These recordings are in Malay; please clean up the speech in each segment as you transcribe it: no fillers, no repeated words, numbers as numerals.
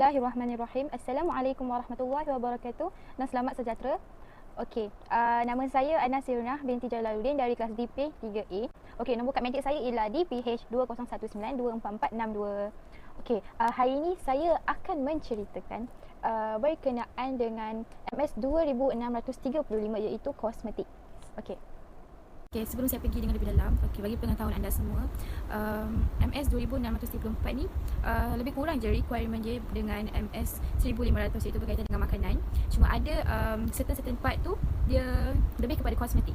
Bismillahirrahmanirrahim. Assalamualaikum warahmatullahi wabarakatuh dan selamat sejahtera. Okey, nama saya Ana Sirunah binti Jalaluddin dari kelas DP 3A. Okey, nombor kad medik saya ialah DPH 201924462. Okey, hari ini saya akan menceritakan berkenaan dengan MS 2635 iaitu kosmetik. Okey. Okay, sebelum saya pergi dengan lebih dalam, bagi pengetahuan anda semua, MS 2634 ni lebih kurang je requirement dia dengan MS 1500 iaitu berkaitan dengan makanan. Cuma ada certain part tu dia lebih kepada kosmetik.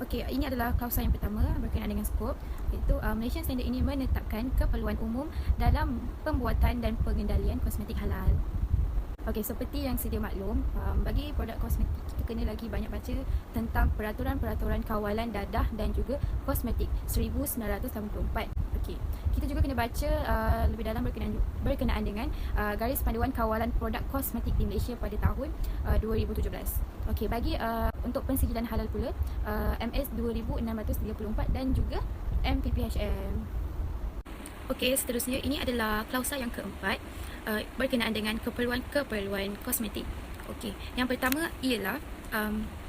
Okey, ini adalah klausa yang pertama berkenaan dengan skop, iaitu Malaysian Standard ini menetapkan keperluan umum dalam pembuatan dan pengendalian kosmetik halal. Okey, seperti yang sedia maklum, bagi produk kosmetik kita kena lagi banyak baca tentang peraturan-peraturan kawalan dadah dan juga kosmetik 1984. Okey, kita juga kena baca lebih dalam berkenaan dengan garis panduan kawalan produk kosmetik di Malaysia pada tahun 2017. Okey, bagi untuk pensijilan halal pula, MS 2634 dan juga MPPHM. Okey, seterusnya ini adalah klausa yang keempat berkenaan dengan keperluan kosmetik. Okey, yang pertama ialah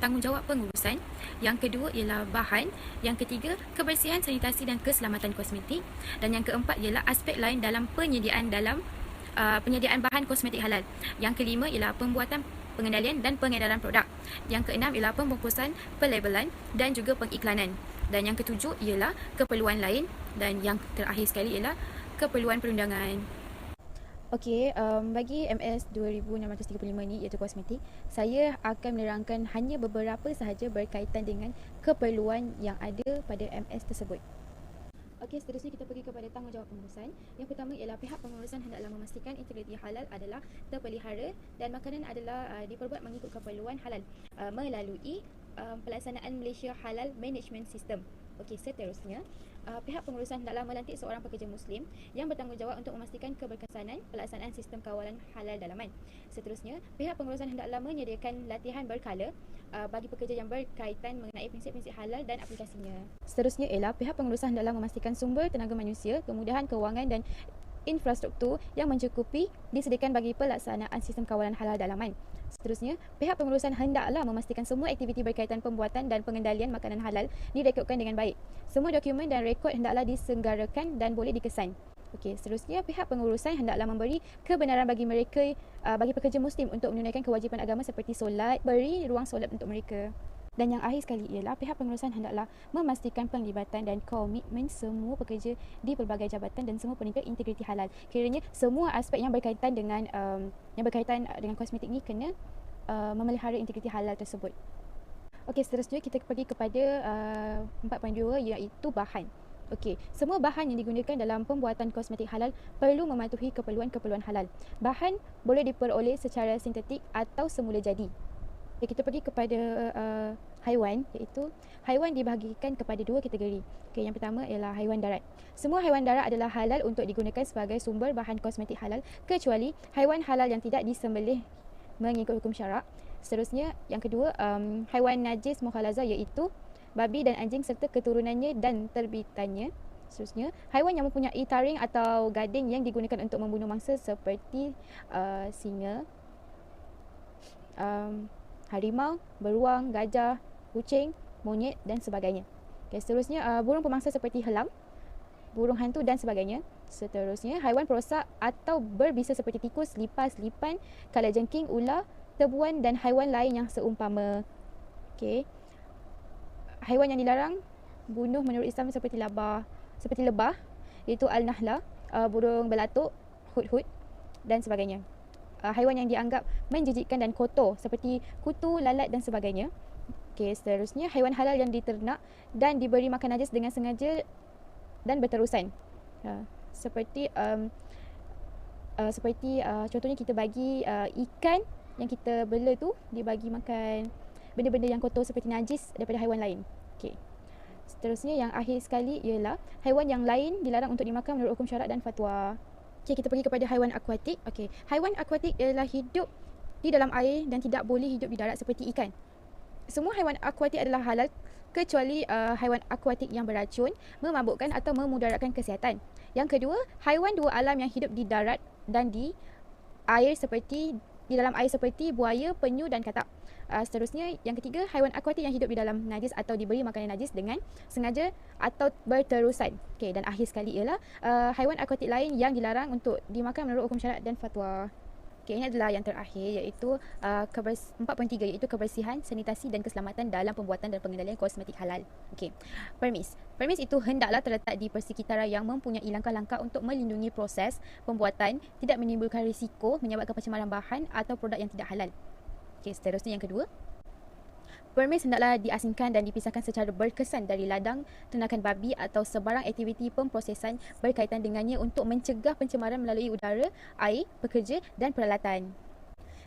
tanggungjawab pengurusan, yang kedua ialah bahan, yang ketiga kebersihan, sanitasi dan keselamatan kosmetik, dan yang keempat ialah aspek lain dalam penyediaan bahan kosmetik halal. Yang kelima ialah pembuatan, pengendalian dan pengedaran produk. Yang keenam ialah pembungkusan, pelabelan dan juga pengiklanan. Dan yang ketujuh ialah keperluan lain, dan yang terakhir sekali ialah keperluan perundangan. Okey, bagi MS 2635 ni iaitu kosmetik, saya akan menerangkan hanya beberapa sahaja berkaitan dengan keperluan yang ada pada MS tersebut. Okey, seterusnya kita pergi kepada tanggungjawab pengurusan. Yang pertama ialah pihak pengurusan hendaklah memastikan integriti halal adalah terpelihara dan makanan adalah diperbuat mengikut keperluan halal melalui pelaksanaan Malaysia Halal Management System. Okey, seterusnya pihak pengurusan hendaklah melantik seorang pekerja Muslim yang bertanggungjawab untuk memastikan keberkesanan pelaksanaan sistem kawalan halal dalaman. Seterusnya, pihak pengurusan hendaklah menyediakan latihan berkala bagi pekerja yang berkaitan mengenai prinsip-prinsip halal dan aplikasinya. Seterusnya ialah pihak pengurusan hendaklah memastikan sumber tenaga manusia, kemudahan kewangan dan infrastruktur yang mencukupi disediakan bagi pelaksanaan sistem kawalan halal dalaman. Seterusnya, pihak pengurusan hendaklah memastikan semua aktiviti berkaitan pembuatan dan pengendalian makanan halal direkodkan dengan baik. Semua dokumen dan rekod hendaklah disenggarakan dan boleh dikesan. Okey, seterusnya pihak pengurusan hendaklah memberi kebenaran bagi pekerja Muslim untuk menunaikan kewajipan agama seperti solat, beri ruang solat untuk mereka. Dan yang akhir sekali ialah pihak pengurusan hendaklah memastikan penglibatan dan komitmen semua pekerja di pelbagai jabatan dan semua peringkat integriti halal. Kiranya semua aspek yang berkaitan dengan kosmetik ni kena memelihara integriti halal tersebut. Okey, seterusnya kita pergi kepada 4.2 iaitu bahan. Okey, semua bahan yang digunakan dalam pembuatan kosmetik halal perlu mematuhi keperluan halal. Bahan boleh diperoleh secara sintetik atau semula jadi. Okay, kita pergi kepada haiwan, iaitu haiwan dibahagikan kepada dua kategori. Okay, yang pertama ialah haiwan darat. Semua haiwan darat adalah halal untuk digunakan sebagai sumber bahan kosmetik halal kecuali haiwan halal yang tidak disembelih mengikut hukum syarak. Seterusnya, yang kedua, haiwan najis mukhalazah iaitu babi dan anjing serta keturunannya dan terbitannya. Seterusnya, haiwan yang mempunyai taring atau gading yang digunakan untuk membunuh mangsa seperti singa, harimau, beruang, gajah, kucing, monyet dan sebagainya. Okay, seterusnya, burung pemangsa seperti helang, burung hantu dan sebagainya. Seterusnya, haiwan perosak atau berbisa seperti tikus, lipas, lipan, kalajengking, ular, tebuan dan haiwan lain yang seumpama. Okay. Haiwan yang dilarang bunuh menurut Islam seperti lebah, iaitu al-nahla, burung belatuk, hudhud dan sebagainya. Haiwan yang dianggap menjijikkan dan kotor seperti kutu, lalat dan sebagainya. Okey, seterusnya haiwan halal yang diternak dan diberi makan najis dengan sengaja dan berterusan. Seperti contohnya kita bagi ikan yang kita bela tu dibagi makan benda-benda yang kotor seperti najis daripada haiwan lain. Okey. Seterusnya yang akhir sekali ialah haiwan yang lain dilarang untuk dimakan menurut hukum syarak dan fatwa. Okay, kita pergi kepada haiwan akuatik. Okay, haiwan akuatik ialah hidup di dalam air dan tidak boleh hidup di darat seperti ikan. Semua haiwan akuatik adalah halal kecuali haiwan akuatik yang beracun, memabukkan atau memudaratkan kesihatan. Yang kedua, haiwan dua alam yang hidup di darat dan di dalam air seperti buaya, penyu dan katak. Seterusnya, yang ketiga, haiwan akuatik yang hidup di dalam najis atau diberi makanan najis dengan sengaja atau berterusan. Okey, dan akhir sekali ialah haiwan akuatik lain yang dilarang untuk dimakan menurut hukum syarak dan fatwa. Okey, ini adalah yang terakhir, iaitu 4.3, iaitu kebersihan, sanitasi dan keselamatan dalam pembuatan dan pengendalian kosmetik halal. Okey. Permis. Permis itu hendaklah terletak di persekitaran yang mempunyai langkah-langkah untuk melindungi proses pembuatan, tidak menimbulkan risiko menyebabkan pencemaran bahan atau produk yang tidak halal. Okey, seterusnya yang kedua. Permis hendaklah diasingkan dan dipisahkan secara berkesan dari ladang ternakan babi atau sebarang aktiviti pemprosesan berkaitan dengannya untuk mencegah pencemaran melalui udara, air, pekerja dan peralatan.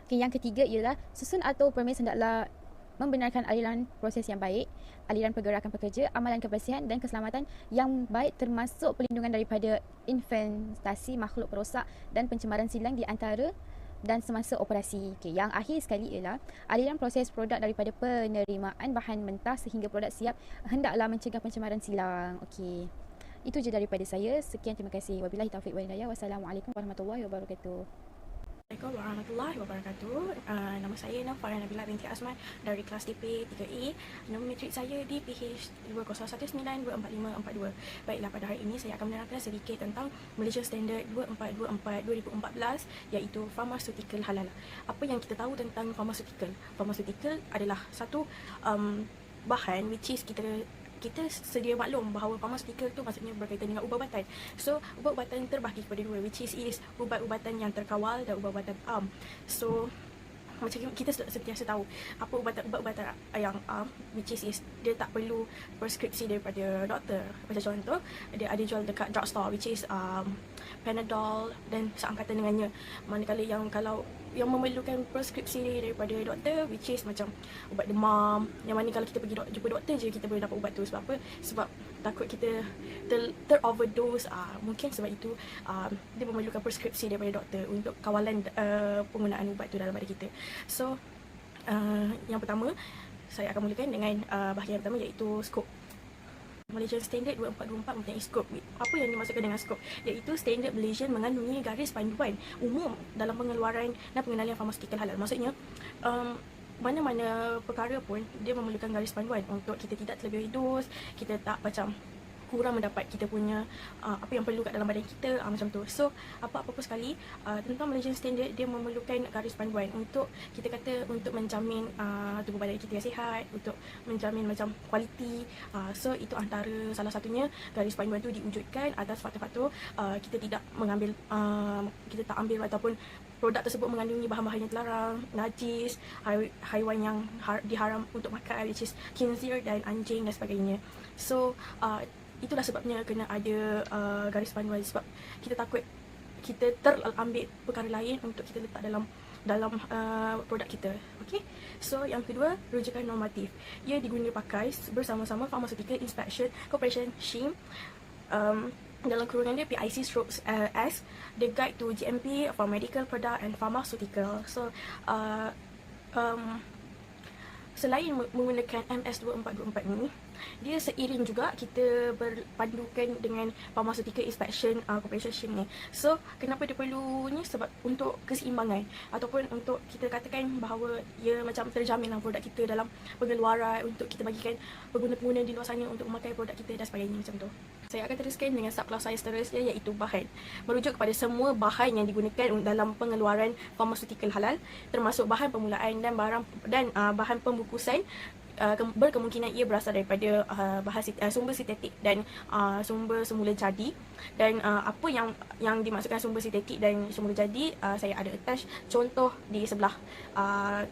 Okay, yang ketiga ialah susun atau permis hendaklah membenarkan aliran proses yang baik, aliran pergerakan pekerja, amalan kebersihan dan keselamatan yang baik termasuk perlindungan daripada infestasi makhluk perosak dan pencemaran silang di antara dan semasa operasi. Okay, yang akhir sekali ialah aliran proses produk daripada penerimaan bahan mentah sehingga produk siap hendaklah mencegah pencemaran silang. Okey. Itu je daripada saya. Sekian, terima kasih. Wabillahi taufiq wal hidayah. Wassalamualaikum warahmatullahi wabarakatuh. Assalamualaikum warahmatullahi wabarakatuh. Nama saya Nafara Nabila binti Azman dari kelas DP 3E. Nombor matrik saya di PH 2019-24542. Baiklah, pada hari ini saya akan menerangkan sedikit tentang Malaysia Standard 2424/2014, iaitu pharmaceutical halal. Apa yang kita tahu tentang pharmaceutical? Pharmaceutical adalah satu bahan which is kita sedia maklum bahawa pharmaceutical tu maksudnya berkaitan dengan ubat-ubatan. So, ubat-ubatan terbahagi kepada dua, which is ubat-ubatan yang terkawal dan ubat-ubatan am. So, macam kita sentiasa tahu apa ubat-ubatan yang which is dia tak perlu preskripsi daripada doktor. Macam contoh, dia ada jual dekat drugstore, which is Panadol dan seangkatan dengannya. Manakala kalau yang memerlukan preskripsi daripada doktor, which is macam ubat demam, yang mana kalau kita pergi jumpa doktor je kita boleh dapat ubat tu. Sebab apa? Sebab takut kita ter-overdose. Mungkin sebab itu dia memerlukan preskripsi daripada doktor untuk kawalan penggunaan ubat tu dalam badan kita. So, yang pertama saya akan mulakan dengan bahagian pertama, iaitu skop. Malaysian Standard 2424 mempunyai skop. Apa yang dimaksudkan dengan skop? Iaitu standard Malaysia mengandungi garis panduan umum dalam pengeluaran dan pengendalian farmaseutical halal. Maksudnya, mana-mana perkara pun dia memerlukan garis panduan untuk kita tidak terlebih dos, kita tak macam kurang mendapat kita punya apa yang perlu kat dalam badan kita, macam tu. So, apa-apa sekali tentang Malaysian Standard, dia memerlukan garis panduan untuk kita kata untuk menjamin tubuh badan kita yang sihat, untuk menjamin macam kualiti. So, itu antara salah satunya garis panduan tu diwujudkan atas faktor-faktor kita tidak mengambil kita tak ambil ataupun produk tersebut mengandungi bahan-bahan yang terlarang, najis, haiwan yang diharam untuk makan, which is khinzir dan anjing dan sebagainya. So, itulah sebabnya kena ada garis panduan, sebab kita takut kita terambil perkara lain untuk kita letak dalam produk kita. Okey. So, yang kedua, rujukan normatif. Ia diguna pakai bersama-sama Pharmaceutical Inspection Corporation SHIM, dalam kurungan dia PIC/S, The Guide to GMP for Medical Product and Pharmaceutical. So, selain menggunakan MS2424 ni, dia seiring juga kita berpandukan dengan Pharmaceutical Inspection Corporation SHIM ni. So, kenapa dia perlu ni? Sebab untuk keseimbangan, ataupun untuk kita katakan bahawa ia macam terjaminlah produk kita dalam pengeluaran, untuk kita bagikan pengguna-pengguna di luar sana untuk memakai produk kita dan sebagainya, macam tu. Saya akan teruskan dengan subclass saya seterusnya, iaitu bahan. Merujuk kepada semua bahan yang digunakan dalam pengeluaran pharmaceutical halal, termasuk bahan permulaan dan bahan pembungkusan. Berkemungkinan ia berasal daripada sumber sintetik dan sumber semula jadi. Dan apa yang dimaksudkan sumber sintetik dan semula jadi, saya ada attach contoh di sebelah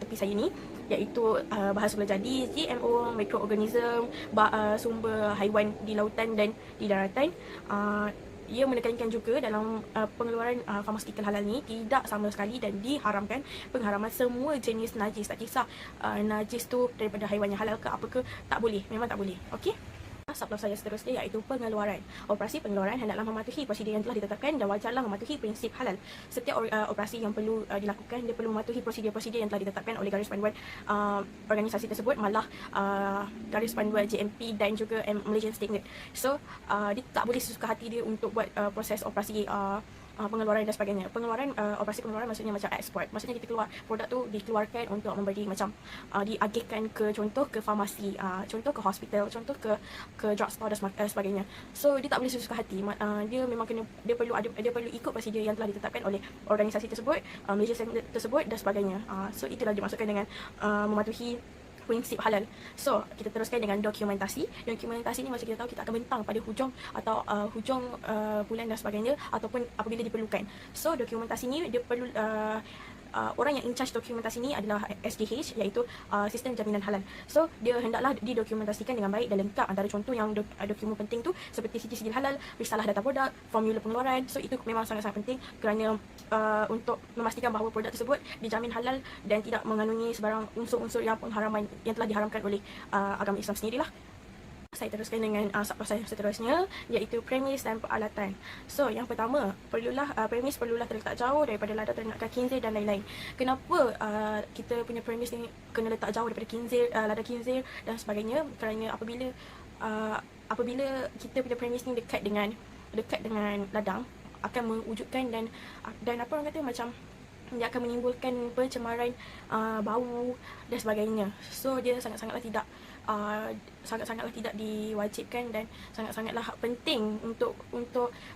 tepi saya ni, iaitu bahan semula jadi, GMO, mikroorganism, sumber haiwan di lautan dan di daratan. Ia menekankan juga dalam pengeluaran pharmaceutical halal ni tidak sama sekali dan diharamkan pengharaman semua jenis najis. Tak kisah najis tu daripada haiwan yang halal ke apa ke, tak boleh, memang tak boleh. Okey. Subclass saya seterusnya, iaitu pengeluaran. Operasi pengeluaran hendaklah mematuhi prosedur yang telah ditetapkan dan wajarlah mematuhi prinsip halal. Setiap operasi yang perlu dilakukan, dia perlu mematuhi prosedur-prosedur yang telah ditetapkan oleh garis panduan organisasi tersebut, malah garis panduan JMP dan juga Malaysian Standard. So, dia tak boleh sesuka hati dia untuk buat proses operasi pengeluaran dan sebagainya. Pengeluaran, operasi pengeluaran maksudnya macam ekspor. Maksudnya kita keluar produk tu dikeluarkan untuk memberi macam diagihkan ke contoh ke farmasi, contoh ke hospital, contoh ke drugstore dan sebagainya. So dia tak boleh sesuka hati. Dia memang kena, dia perlu ikut prosedur yang telah ditetapkan oleh organisasi tersebut, Malaysia Standard tersebut dan sebagainya. So itulah dimaksudkan dengan mematuhi prinsip halal. So, kita teruskan dengan dokumentasi. Dokumentasi ni macam kita tahu kita akan bentang pada hujung atau hujung bulan dan sebagainya ataupun apabila diperlukan. So, dokumentasi ni dia perlu orang yang in charge dokumentasi ni adalah SDH, iaitu Sistem Jaminan Halal. So, dia hendaklah didokumentasikan dengan baik dan lengkap. Antara contoh yang dokumen penting tu seperti sijil halal, risalah data produk, formula pengeluaran. So, itu memang sangat-sangat penting kerana untuk memastikan bahawa produk tersebut dijamin halal dan tidak mengandungi sebarang unsur-unsur yang pengharaman yang telah diharamkan oleh agama Islam sendirilah. Saya teruskan dengan subproses yang seterusnya, iaitu premis dan peralatan. So, yang pertama, premis perlulah terletak jauh daripada ladang ternakan khinzir dan lain-lain. Kenapa kita punya premis ni kena letak jauh daripada ladang khinzir dan sebagainya? Kerana apabila kita punya premis ni dekat dengan ladang, akan mewujudkan dan apa orang kata macam dia akan menimbulkan pencemaran bau dan sebagainya. So dia sangat-sangatlah tidak diwajibkan dan sangat-sangatlah penting untuk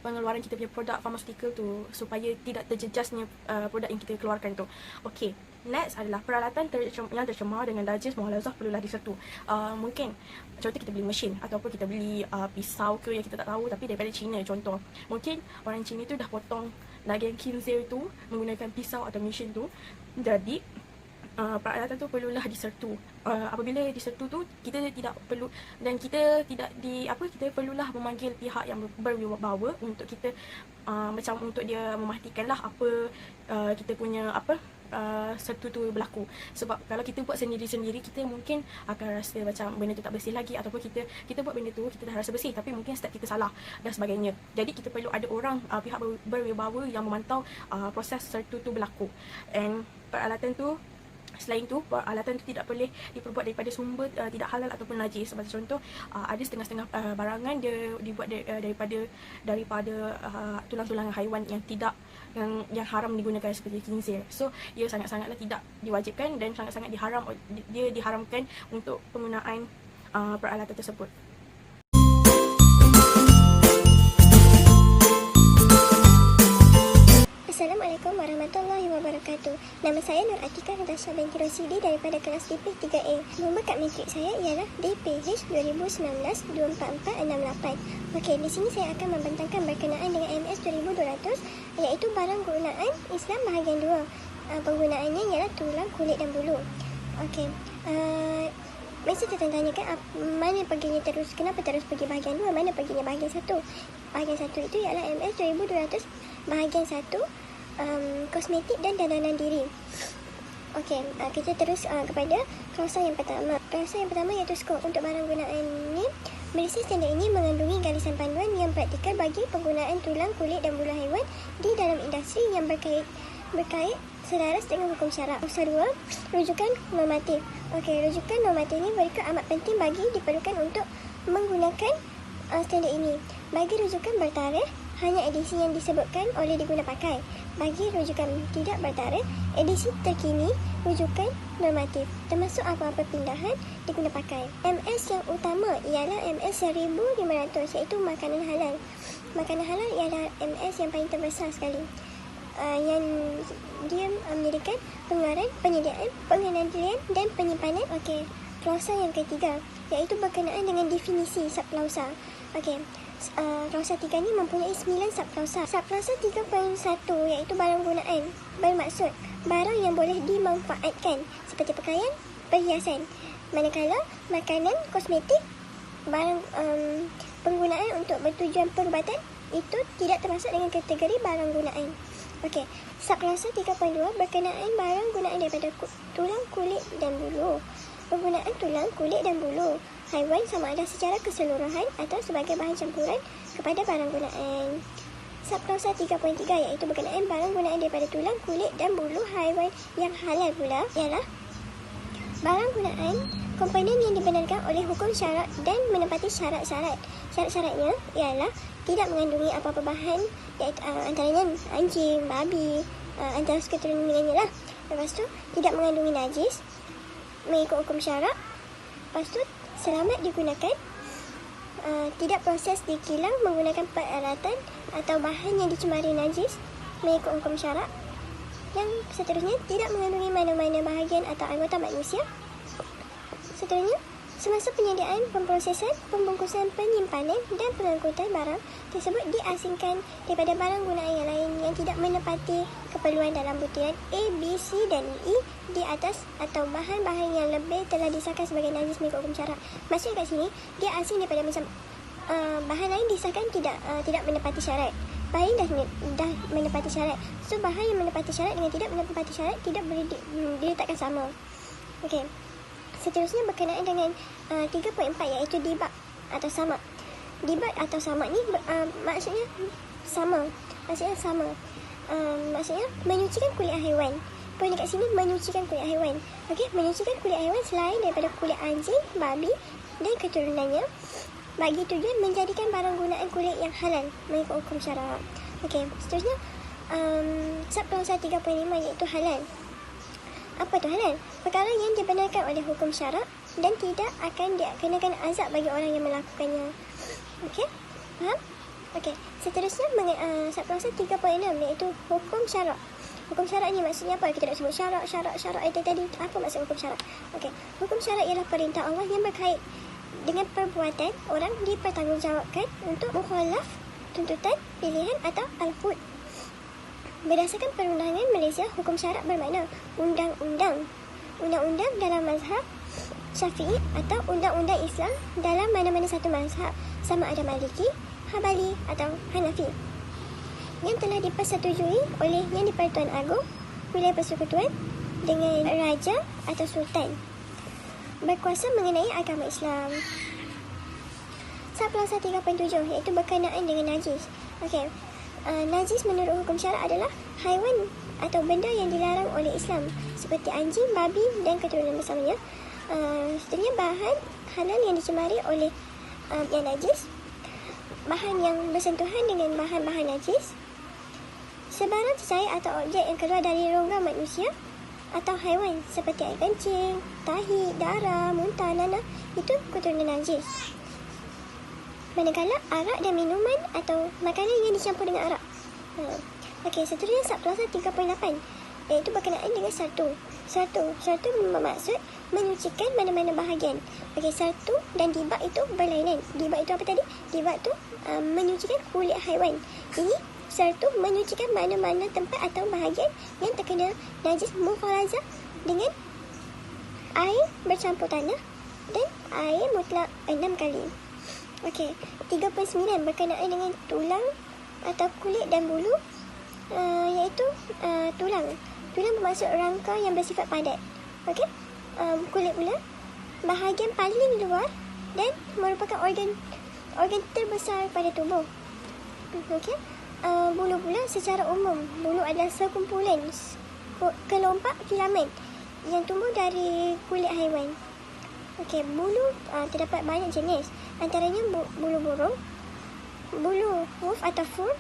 pengeluaran kita punya produk farmaceutical tu supaya tidak terjejasnya produk yang kita keluarkan tu. Okey, next adalah peralatan yang tercemar dengan najis muhalazah perlulah disertu. Mungkin contoh kita beli mesin ataupun kita beli pisau ke yang kita tak tahu tapi daripada China contoh. Mungkin orang China tu dah potong daging khinzir tu menggunakan pisau atau mesin tu. Jadi peralatan tu perlulah disertu. Apabila disertu tu kita tidak perlu dan kita tidak kita perlulah memanggil pihak yang berwibawa untuk kita macam untuk dia memastikanlah apa kita punya sertu tu berlaku. Sebab kalau kita buat sendiri-sendiri, kita mungkin akan rasa macam benda tu tak bersih lagi, ataupun kita buat benda tu kita dah rasa bersih tapi mungkin step kita salah dan sebagainya. Jadi kita perlu ada orang pihak berwibawa yang memantau proses sertu tu berlaku. And peralatan tu, selain tu, peralatan tu tidak boleh diperbuat daripada sumber tidak halal ataupun najis. Sebagai contoh, ada setengah-setengah barangan dia dibuat daripada tulang-tulang haiwan yang haram digunakan seperti khinzir. So, ia sangat-sangatlah tidak diwajibkan dan sangat-sangat diharamkan untuk penggunaan peralatan tersebut. Assalamualaikum warahmatullahi wabarakatuh. Nama saya Nur Atika Natasha binti Rosidi daripada kelas DP 3A. Nombor kad matrik saya ialah DPH 2019-24468. Okey, di sini saya akan membentangkan berkenaan dengan MS 2200, iaitu barang gunaan Islam bahagian 2. Penggunaannya ialah tulang, kulit dan bulu. Okey. Mesti tertanya kan mana perginya terus, kenapa terus pergi bahagian 2, mana perginya bahagian 1. Bahagian 1 itu ialah MS 2200 bahagian 1, kosmetik dan dandanan diri. Okey, kita terus kepada klausa yang pertama. Klausa yang pertama iaitu skop. Untuk barang gunaan ini, Malaysia Standard ini mengandungi garisan panduan yang praktikal bagi penggunaan tulang, kulit dan bulu haiwan di dalam industri yang berkait selaras dengan hukum syarak. Klausa 2, rujukan normatif. Okey, rujukan normatif ini mereka amat penting bagi diperlukan untuk menggunakan standard ini. Bagi rujukan bertarikh, hanya edisi yang disebutkan oleh diguna pakai. Bagi rujukan tidak bertarikh, edisi terkini rujukan normatif, termasuk apa-apa pindahan diguna pakai. MS yang utama ialah MS 1500, iaitu makanan halal. Makanan halal ialah MS yang paling terbesar sekali, yang dia menyediakan pengeluaran, penyediaan, pengendalian dan penyimpanan. Okey, klausa yang ketiga iaitu berkenaan dengan definisi subklausa. Okey, klausa 3 ni mempunyai 9 subklausa. Subklausa 3.1 iaitu barang gunaan, bermaksud barang yang boleh dimanfaatkan seperti pakaian, perhiasan. Manakala makanan, kosmetik, barang penggunaan untuk bertujuan perubatan itu tidak termasuk dengan kategori barang gunaan. Okey, subklausa 3.2 berkenaan barang gunaan daripada tulang, kulit dan bulu. Penggunaan tulang, kulit dan bulu haiwan sama ada secara keseluruhan atau sebagai bahan campuran kepada barang gunaan. Subklausa 3.3 iaitu berkenaan barang gunaan daripada tulang, kulit dan bulu haiwan yang halal pula ialah barang gunaan komponen yang dibenarkan oleh hukum syarak dan menepati syarat-syarat. Syarat-syaratnya ialah tidak mengandungi apa-apa bahan, iaitu antaranya anjing, babi, antara keturunannya lah. Lepas tu tidak mengandungi najis mengikut hukum syarak. Lepas tu selamat digunakan, tidak proses di kilang menggunakan peralatan atau bahan yang dicemari najis mengikut hukum syarak. Yang seterusnya tidak mengandungi mana-mana bahagian atau anggota manusia. Seterusnya, semasa penyediaan, pemprosesan, pembungkusan, penyimpanan dan pengangkutan barang tersebut diasingkan daripada barang gunaan yang lain yang tidak menepati keperluan dalam butiran A, B, C dan E di atas, atau bahan-bahan yang lebih telah disahkan sebagai najis mengikut hukum syarak. Maksudnya kat sini, dia asing daripada macam bahan lain disahkan tidak menepati syarat. Bahan dah menepati syarat. So, bahan yang menepati syarat dengan tidak menepati syarat tidak boleh diletakkan sama. Okey. Seterusnya berkenaan dengan 3.4 iaitu dibak atau samak. Dibak atau samak ni maksudnya sama. Maksudnya menyucikan kulit haiwan. Poin dekat sini menyucikan kulit haiwan. Okey, menyucikan kulit haiwan selain daripada kulit anjing, babi dan keturunannya bagi tujuan menjadikan barang gunaan kulit yang halal mengikut hukum syarak. Okey, seterusnya subklausa 3.5 iaitu halal. Apa tu halal? Perkara yang dibenarkan oleh hukum syarak dan tidak akan dikenakan azab bagi orang yang melakukannya. Okey? Faham? Okey. Seterusnya subklausa 3.6 iaitu hukum syarak. Hukum syarak ni maksudnya apa? Kita nak sebut syarak itu tadi. Apa maksud hukum syarak? Okey. Hukum syarak ialah perintah Allah yang berkait dengan perbuatan orang dipertanggungjawabkan untuk mukhalaf tuntutan, pilihan atau al-hud. Berdasarkan perundangan Malaysia, hukum syarak bermakna undang-undang. Undang-undang dalam mazhab Syafi'i atau undang-undang Islam dalam mana-mana satu mazhab, sama ada Maliki, Hambali atau Hanafi, yang telah dipersetujui oleh Yang di-Pertuan Agong Wilayah Persekutuan dengan Raja atau Sultan berkuasa mengenai agama Islam. Subklausa 3.7 iaitu berkenaan dengan najis. Okey. Najis menurut hukum syarak adalah haiwan atau benda yang dilarang oleh Islam seperti anjing, babi dan keturunan bersamanya. Seterusnya bahan halal yang dicemari oleh yang najis, bahan yang bersentuhan dengan bahan-bahan najis, sebarang cecair atau objek yang keluar dari rongga manusia atau haiwan seperti air kencing, tahi, darah, muntah, nanah, itu keturunan najis. Manakala arak dan minuman atau makanan yang dicampur dengan arak. Okey, seterusnya subklausa 3.8 iaitu berkenaan dengan sartu. Sartu bermaksud menyucikan mana-mana bahagian. Okey, sartu dan dibak itu berlainan. Dibak itu apa tadi? Dibak tu menyucikan kulit haiwan. Ini sartu menyucikan mana-mana tempat atau bahagian yang terkena najis mukhalazah dengan air bercampur tanah dan air mutlak 6 kali. Okey, 3.9 berkenaan dengan tulang atau kulit dan bulu, iaitu tulang. Tulang bermaksud rangka yang bersifat padat. Okey, kulit pula bahagian paling luar dan merupakan organ terbesar pada tubuh. Okey, bulu pula secara umum, bulu adalah sekumpulan kelompok filamen yang tumbuh dari kulit haiwan. Okey, bulu terdapat banyak jenis. Antaranya bulu burung, bulu hoof atau fur,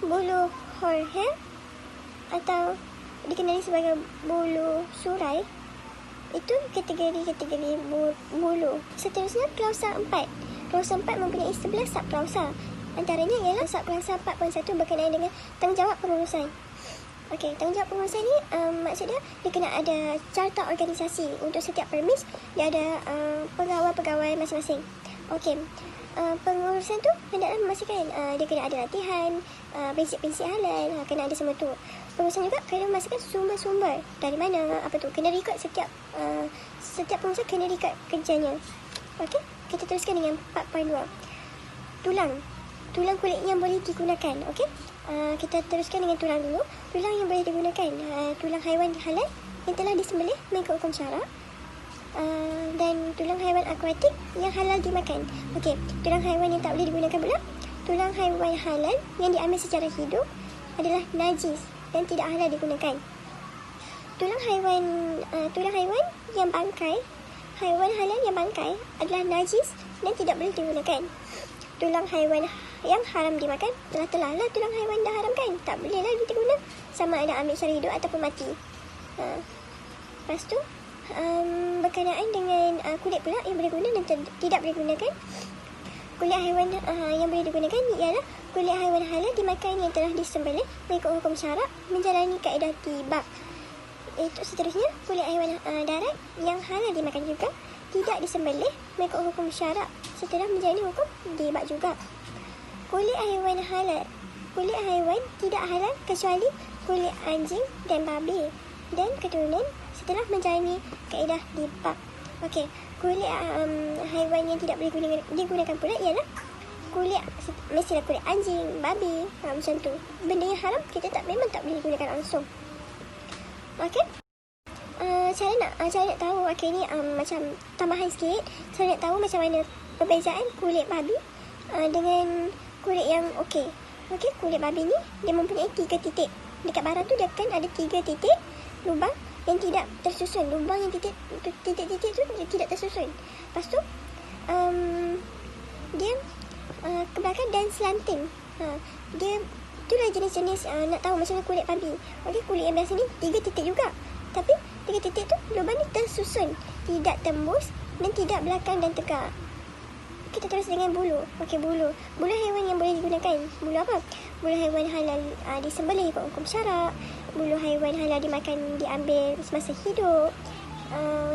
bulu horhair atau dikenali sebagai bulu surai. Itu kategori-kategori bulu. Seterusnya klausa 4. Klausa 4 mempunyai 11 subklausa. Antaranya ialah subklausa 4.1 berkenaan dengan tanggungjawab pengurusan. Okey, tanggungjawab pengurusan ni maksudnya dia kena ada carta organisasi. Untuk setiap permis dia ada pegawai-pegawai masing-masing. Okey, pengurusan tu hendaklah memastikan dia kena ada latihan, prinsip-prinsip halal, kena ada semua tu. Pengurusan juga kena memastikan sumber-sumber dari mana, apa tu, kena record setiap pengurusan kena record kerjanya. Okey, kita teruskan dengan 4.2. Tulang kulit yang boleh digunakan. Okey, kita teruskan dengan tulang dulu. Tulang yang boleh digunakan, tulang haiwan halal yang telah disembelih mengikut hukum syarak, dan tulang haiwan akuatik yang halal dimakan. Okey, tulang haiwan yang tak boleh digunakan pula, tulang haiwan halal yang diambil secara hidup adalah najis dan tidak halal digunakan. Tulang haiwan yang bangkai haiwan halal yang bangkai adalah najis dan tidak boleh digunakan. Tulang haiwan yang haram dimakan telah lah tulang haiwan dah haram kan, tak boleh lagi diguna, sama ada ambil secara hidup ataupun mati. Lepas tu berkenaan dengan kulit pula yang boleh guna dan tidak boleh gunakan. Kulit haiwan yang boleh digunakan ialah kulit haiwan halal dimakan yang telah disembelih mengikut hukum syarak menjalani kaedah tibak. Itu seterusnya, kulit haiwan darat yang halal dimakan juga tidak disembelih mengikut hukum syarak setelah menjalani hukum tibak juga. Kulit haiwan tidak halal kecuali kulit anjing dan babi dan keturunan setelah menjalani kaedah tibak. Okey, kulit haiwan yang tidak boleh digunakan pula ialah mestilah kulit anjing, babi, macam tu. Benda yang haram kita memang tak boleh digunakan langsung. Okey. Cara nak tahu, okey ni macam tambahan sikit. Saya nak tahu macam mana perbezaan kulit babi dengan kulit yang okey. Okey, kulit babi ni dia mempunyai 3 titik. Dekat barang tu dia kan ada 3 titik lubang yang tidak tersusun. Lubang yang titik-titik tu dia tidak tersusun. Lepas tu dia ke belakang dan slanting. Dia itulah jenis-jenis nak tahu macam mana kulit babi. Okey, kulit yang biasa ni 3 titik juga. Tapi 3 titik tu lubang ni tersusun, tidak tembus dan tidak belakang dan tegak. Kita terus dengan bulu. Okey, bulu. Bulu haiwan yang boleh digunakan. Bulu apa? Bulu haiwan halal disembelih ikut hukum syarak. Bulu haiwan halal diambil semasa hidup.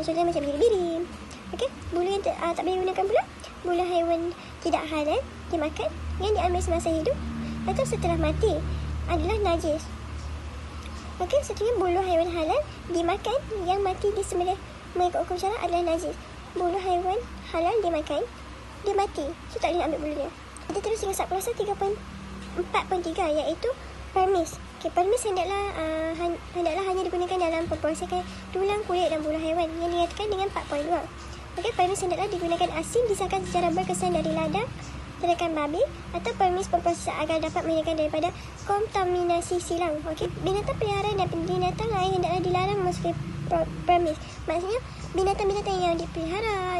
Contohnya macam biri-biri. Okey, bulu yang tak boleh digunakan pula, bulu haiwan tidak halal dimakan yang diambil semasa hidup atau setelah mati adalah najis. Okey, seterusnya bulu haiwan halal dimakan yang mati disembelih mengikut hukum syarak adalah najis. Bulu haiwan halal dimakan, dia mati, so tak boleh ambil bulunya. Kita terus dengan subklasa 3.4.3 iaitu permis. Okey, permis hendaklah hanya digunakan dalam pemprosesan tulang, kulit dan bulu haiwan yang dinyatakan dengan 4.2. Okey, permis hendaklah digunakan asing disahkan secara berkesan dari ladang ternakan babi atau permis pemprosesan agar dapat menyelamatkan daripada kontaminasi silang. Okey, binatang peliharaan dan binatang lain hendaklah dilarang memasuki permis. Maksudnya binatang-binatang yang dipelihara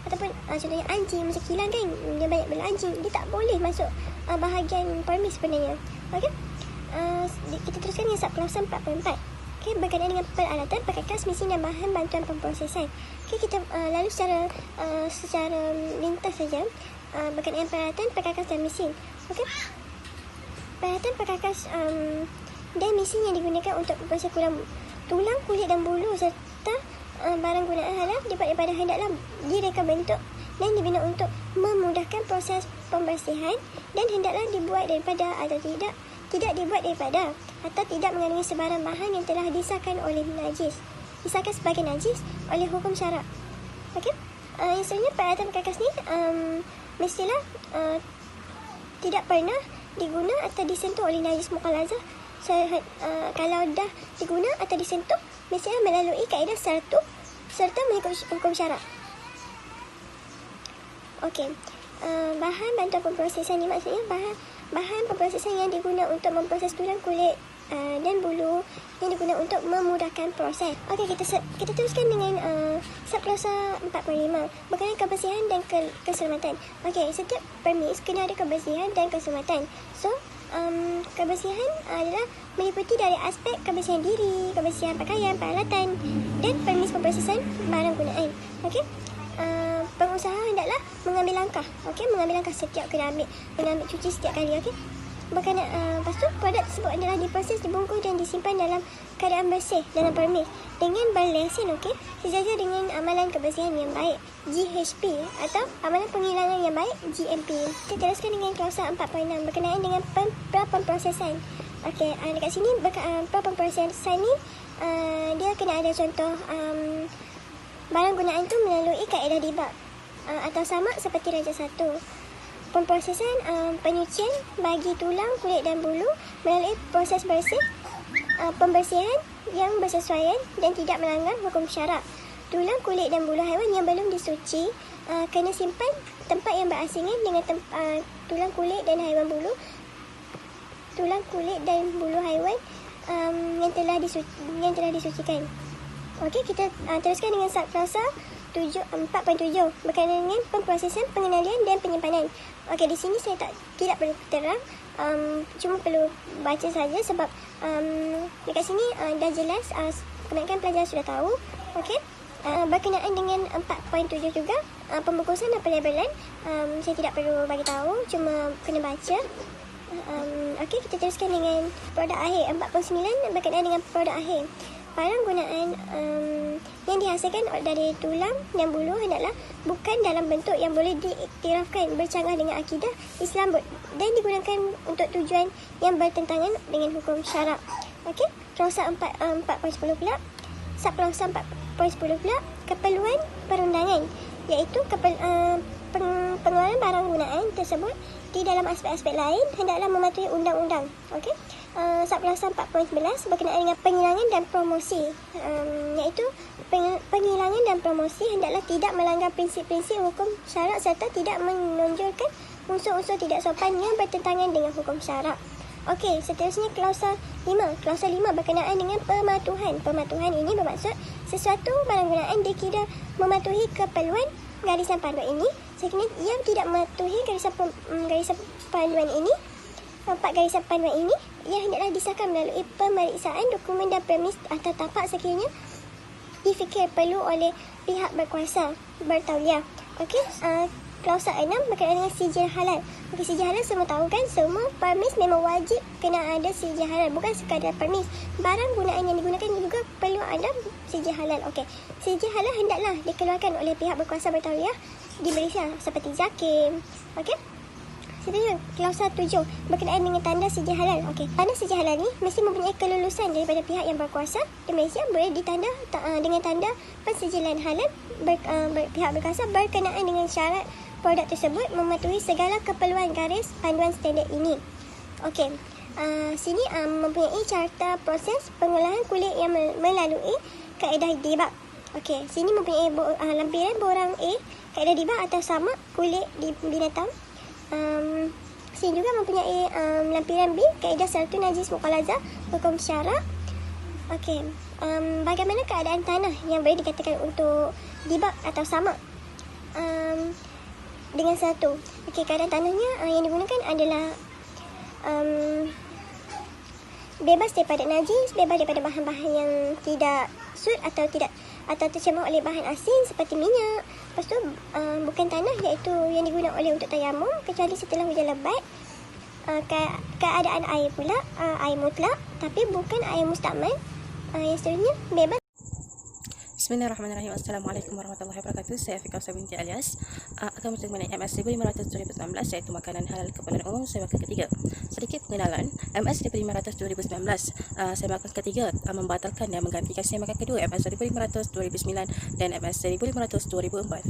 ataupun contohnya anjing macam kilang kan, dia banyak bela anjing, dia tak boleh masuk bahagian permis sebenarnya. Okey, kita teruskan dengan subklasa 4.4. Okey, berkenaan dengan peralatan, perkakas, mesin dan bahan bantuan pemprosesan. Okey, kita lalu secara lintas saja berkenaan peralatan, perkakas dan mesin. Okey, peralatan, perkakas dan mesin yang digunakan untuk memproses tulang, kulit dan bulu serta barang gunaan halal daripada hendaklah direka bentuk dan dibina untuk memudahkan proses pembersihan dan hendaklah dibuat daripada atau tidak dibuat daripada atau tidak mengandungi sebarang bahan yang telah disahkan sebagai najis oleh hukum syarak. Okey, yang sebenarnya peralatan perkakas ni mestilah tidak pernah diguna atau disentuh oleh najis mukhalazah. Kalau dah diguna atau disentuh, mestilah melalui kaedah serta mengikut hukum syarak. Okey, bahan bantuan pemprosesan ni maksudnya bahan pemprosesan yang digunakan untuk memproses tulang, kulit dan bulu yang digunakan untuk memudahkan proses. Okey, kita teruskan dengan subklasa 4.5 berkenaan kebersihan dan keselamatan. Okey, setiap permis kena ada kebersihan dan keselamatan. So, kebersihan adalah meliputi dari aspek kebersihan diri, kebersihan pakaian, peralatan dan permis pemprosesan barang gunaan. Okey, pengusaha hendaklah mengambil langkah setiap kena ambil cuci setiap kali. Okey, lepas tu produk tersebut adalah diproses, dibungkus dan disimpan dalam keadaan bersih dalam permis dengan berlesen. Okey, sejajar dengan amalan kebersihan yang baik GHP atau amalan penghilangan yang baik GMP. Kita teruskan dengan klausa 4.6 berkenaan dengan pra-pemprosesan. Okey, dekat sini pra-pemprosesan ni dia kena ada contoh barang gunaan tu melalui kaedah dibak atau sama seperti Raja 1. Pemprosesan penyucian bagi tulang, kulit dan bulu melalui proses pembersihan yang bersesuaian dan tidak melanggar hukum syarak. Tulang, kulit dan bulu haiwan yang belum disuci kena simpan tempat yang berasingan dengan tulang, kulit dan bulu haiwan yang telah disucikan. Okey, kita teruskan dengan subklasa 4.7 berkaitan dengan pemprosesan, pengendalian dan penyimpanan. Okey, di sini saya tidak perlu terang, cuma perlu baca saja sebab dekat sini dah jelas, kebanyakan pelajar sudah tahu. Okey, berkenaan dengan 4.7 juga, pembungkusan dan pelabelan, saya tidak perlu bagi tahu, cuma kena baca. Okey, kita teruskan dengan produk akhir 49 berkenaan dengan produk akhir. Barang gunaan yang dihasilkan dari tulang dan bulu hendaklah bukan dalam bentuk yang boleh diiktirafkan bercanggah dengan akidah Islam dan digunakan untuk tujuan yang bertentangan dengan hukum syarak. Okey, klausa 4.10 pula, subklausa 4.10 pula, keperluan perundangan, iaitu pengeluaran barang gunaan tersebut di dalam aspek-aspek lain hendaklah mematuhi undang-undang. Okey, subklausa 4.11 berkenaan dengan penghilangan dan promosi, iaitu penghilangan dan promosi hendaklah tidak melanggar prinsip-prinsip hukum syarak serta tidak menonjolkan unsur-unsur tidak sopan yang bertentangan dengan hukum syarak. Okey, seterusnya klausa 5. Klausa 5 berkenaan dengan pematuhan. Pematuhan ini bermaksud sesuatu barang gunaan dikira mematuhi keperluan garisan panduan ini, sekiranya ia tidak mematuhi garisan panduan ini, 4 garisan panduan ini, ia hendaklah disahkan melalui pemeriksaan dokumen dan permis atau tapak sekiranya difikir perlu oleh pihak berkuasa bertauliah. Okey, klausa 6 berkaitan dengan sijil halal. Okey, sijil halal semua tahu kan, semua permis memang wajib kena ada sijil halal, bukan sekadar permis. Barang gunaan yang digunakan juga perlu ada sijil halal. Okey, sijil halal hendaklah dikeluarkan oleh pihak berkuasa bertauliah di Malaysia seperti JAKIM. Okey, seterusnya klausa 7 berkenaan dengan tanda sijil halal. Okey, tanda sijil halal ni mesti mempunyai kelulusan daripada pihak yang berkuasa di Malaysia, boleh ditanda dengan tanda pensijilan halal pihak berkuasa berkenaan dengan syarat produk tersebut mematuhi segala keperluan garis panduan standard ini. Okey, sini mempunyai carta proses pengolahan kulit yang melalui kaedah dibak. Okey, sini mempunyai lampiran borang A, kaedah dibak atau sama kulit di binatang. Sini juga mempunyai lampiran B, kaedah saltu najis mukhalazah hukum syarak. Okey, bagaimana keadaan tanah yang boleh dikatakan untuk dibak atau sama dengan satu. Okey, keadaan tanahnya yang digunakan adalah bebas daripada najis, bebas daripada bahan-bahan yang tidak sud atau tercemar oleh bahan asin seperti minyak. Lepas tu bukan tanah iaitu yang digunakan oleh untuk tayamum kecuali setelah hujan lebat. Keadaan air pula air mutlak tapi bukan air mustakmal. Yang seterusnya bebas. Bismillahirrahmanirrahim. Assalamualaikum warahmatullahi wabarakatuh. Saya Afika Hafsah binti Alias akan bercerita mengenai MS 1500 2019, iaitu makanan halal keperluan umum semakan ketiga. Sedikit pengenalan MS 1500 2019. Semakan ketiga membatalkan dan menggantikan semakan kedua MS 1500 2009 dan MS 1500 2004.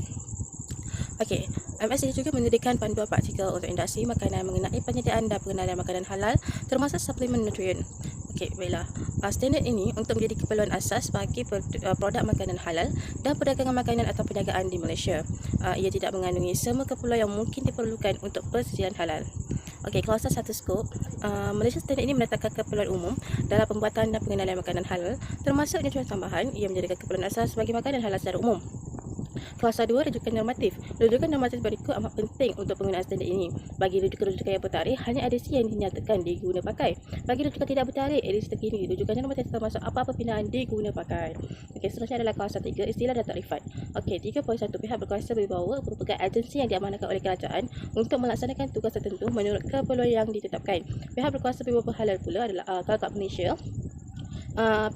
Okey, MS ini juga menyediakan panduan praktikal untuk industri makanan mengenai penyediaan dan pengenalan makanan halal termasuk suplemen nutrien. Okey, baiklah. Standard ini untuk menjadi keperluan asas bagi produk makanan halal dan perdagangan makanan atau perniagaan di Malaysia. Ia tidak mengandungi semua keperluan yang mungkin diperlukan untuk persediaan halal. Okey, klausa 1 skop. Malaysia Standard ini menetapkan keperluan umum dalam pembuatan dan pengenalan makanan halal termasuk nutrien tambahan. Ia menjadikan keperluan asas bagi makanan halal secara umum. Klausa 2, rujukan normatif. Rujukan normatif berikut amat penting untuk penggunaan standard ini. Bagi rujukan yang bertarikh, hanya edisi yang dinyatakan diguna pakai. Bagi rujukan tidak bertarikh, edisi terkini, rujukan normatif termasuk apa-apa pindahan diguna pakai. Okey, seterusnya adalah klausa 3, istilah dan takrifat. Okey, 3.1, pihak berkuasa berbahawa merupakan agensi yang diamanahkan oleh kerajaan untuk melaksanakan tugas tertentu menurut keperluan yang ditetapkan. Pihak berkuasa berbahawa halal pula adalah kalau kat Malaysia,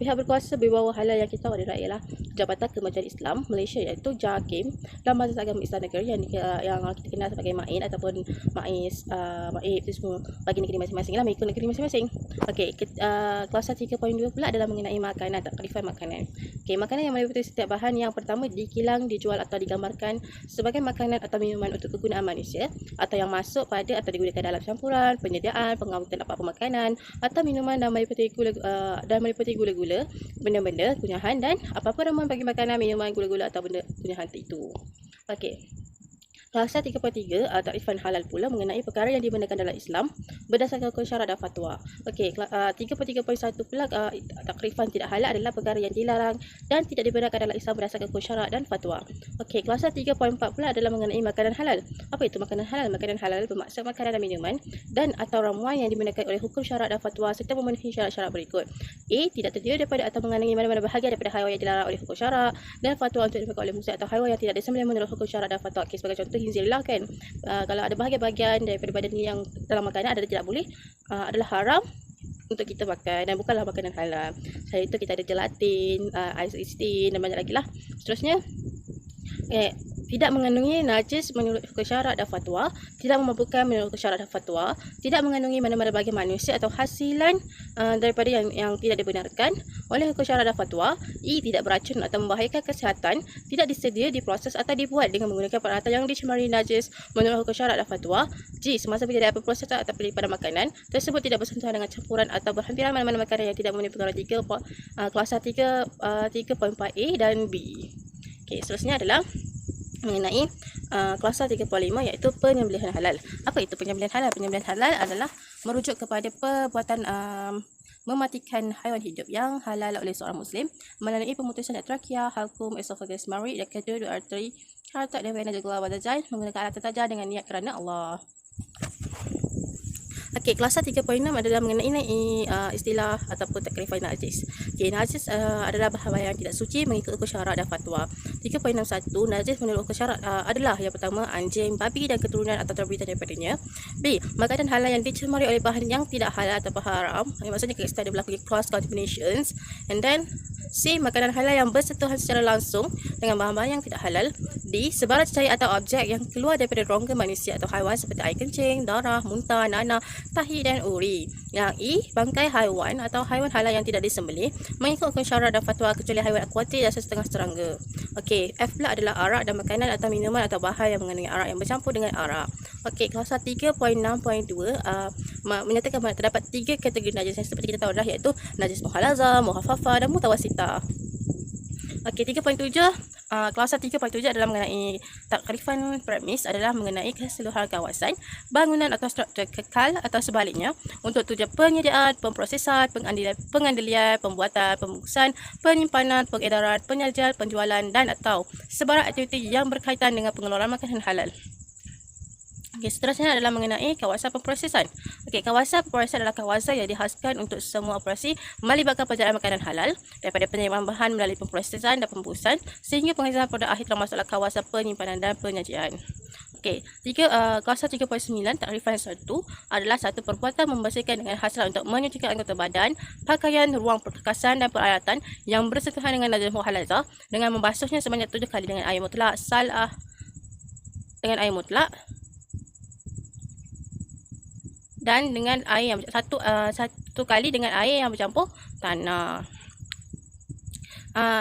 pihak berkuasa berbahawa halal yang kita tahu adalah ialah Jabatan Kemajuan Islam Malaysia, iaitu JAKIM, dan Majlis Agama Islam Negeri yang kita kenal sebagai MAIN ataupun MAIS, MAIB, itu semua bagi negeri masing-masing lah, mengikut negeri masing-masing. Okey, klausa 3.2 pula adalah mengenai makanan, takrifan makanan. Okey, makanan yang meliputi setiap bahan yang pertama dikilang, dijual atau digambarkan sebagai makanan atau minuman untuk kegunaan manusia atau yang masuk pada atau digunakan dalam campuran, penyediaan, pengawetan apa-apa makanan atau minuman dan meliputi gula-gula, benda-benda kunyahan dan apa-apa ramuan bagi makanan, minuman, gula-gula atau benda kunyahan itu. Okey. Klausa 3.3 takrifan halal pula mengenai perkara yang dibenarkan dalam Islam berdasarkan hukum syarak dan fatwa. Okey, 3.3.1 pula takrifan tidak halal adalah perkara yang dilarang dan tidak dibenarkan dalam Islam berdasarkan hukum syarak dan fatwa. Okey, klausa 3.4 pula adalah mengenai makanan halal. Apa itu makanan halal? Makanan halal bermaksud makanan dan minuman dan atau ramuan yang dibenarkan oleh hukum syarak dan fatwa serta memenuhi syarat-syarat berikut. A. Tidak terdiri daripada atau mengandungi mana-mana bahagian daripada haiwan yang dilarang oleh hukum syarak dan fatwa untuk dimakan oleh muslim atau haiwan yang tidak disembelih menurut hukum syarak dan fatwa. Okey, sebagai contoh khinzir lah kan. Kalau ada bahagian-bahagian daripada badan ni yang dalam makanan ada tidak boleh, adalah haram untuk kita makan dan bukanlah makanan halal. Selain itu kita ada gelatin, ais istin dan banyak lagi lah. Seterusnya, tidak mengandungi najis menurut hukum syarak dan fatwa, tidak memabukkan menurut hukum syarak dan fatwa, tidak mengandungi mana-mana bahagian manusia atau hasilan daripada yang tidak dibenarkan oleh hukum syarak dan fatwa. I. Tidak beracun atau membahayakan kesihatan, tidak disedia, diproses atau dibuat dengan menggunakan peralatan yang dicemari najis menurut hukum syarak dan fatwa. J. Semasa berjaya proses atau pada makanan tersebut tidak bersentuhan dengan campuran atau berhampiran mana-mana makanan yang tidak memenuhi perkara 3, klausa 3.4A dan B. Okey, seterusnya adalah mengenai klausa 35 iaitu penyembelihan halal. Apa itu penyembelihan halal? Penyembelihan halal adalah merujuk kepada perbuatan mematikan haiwan hidup yang halal oleh seorang muslim melalui pemutusan trakea, halkum, esophagus, marik dan kedua arteri harta dan vena jugular wadazal menggunakan alat tajam dengan niat kerana Allah. Okey, klausa 3.6 adalah mengenai istilah ataupun takrifan najis. Okey, najis adalah bahawa yang tidak suci mengikut hukum syarak dan fatwa. 3.61 najis menurut hukum syarak adalah yang pertama anjing, babi dan keturunan atau terbitan daripadanya. B. Makanan halal yang dicemari oleh bahan yang tidak halal atau haram. Maksudnya kita ada berlaku cross contaminations. And then C. Makanan halal yang bersentuhan secara langsung dengan bahan-bahan yang tidak halal. D. Sebarang cair atau objek yang keluar daripada rongga manusia atau haiwan seperti air kencing, darah, muntah, nanah, tahi dan uri. Yang E. Bangkai haiwan atau haiwan halal yang tidak disembelih mengikut hukum syarak dan fatwa kecuali haiwan akuatik dan setengah serangga. Okey, F pula adalah arak dan makanan atau minuman atau bahan yang mengandungi arak yang bercampur dengan arak. Okey, klausa 3.6.2 menyatakan bahawa terdapat 3 kategori najis yang seperti kita tahu dah, iaitu najis muhalaza, muhaffafa dan mutawasita. Okey, 3.7 klausa 3.7 adalah mengenai takrifan premis adalah mengenai keseluruhan kawasan, bangunan atau struktur kekal atau sebaliknya untuk tujuan penyediaan, pemprosesan, pengandalian, pembuatan, pembungkusan, penyimpanan, pengedaran, penyajian, penjualan dan atau sebarang aktiviti yang berkaitan dengan pengeluaran makanan halal. Okey, seterusnya adalah mengenai kawasan pemprosesan. Okey, kawasan pemprosesan adalah kawasan yang dihaskan untuk semua operasi melibatkan perjalanan makanan halal daripada penerimaan bahan melalui pemprosesan dan pembusan sehingga penghazilan produk akhir termasuklah kawasan penyimpanan dan penyajian. Okey, klausa 3.9 takrifan 1 adalah satu perbuatan membersihkan dengan hasrat untuk menyucikan anggota badan, pakaian, ruang perkakas dan peralatan yang bersentuhan dengan najis muhalaza dengan membasuhnya sebanyak 7 kali dengan air mutlak, dengan air mutlak dan dengan air yang satu kali dengan air yang bercampur tanah.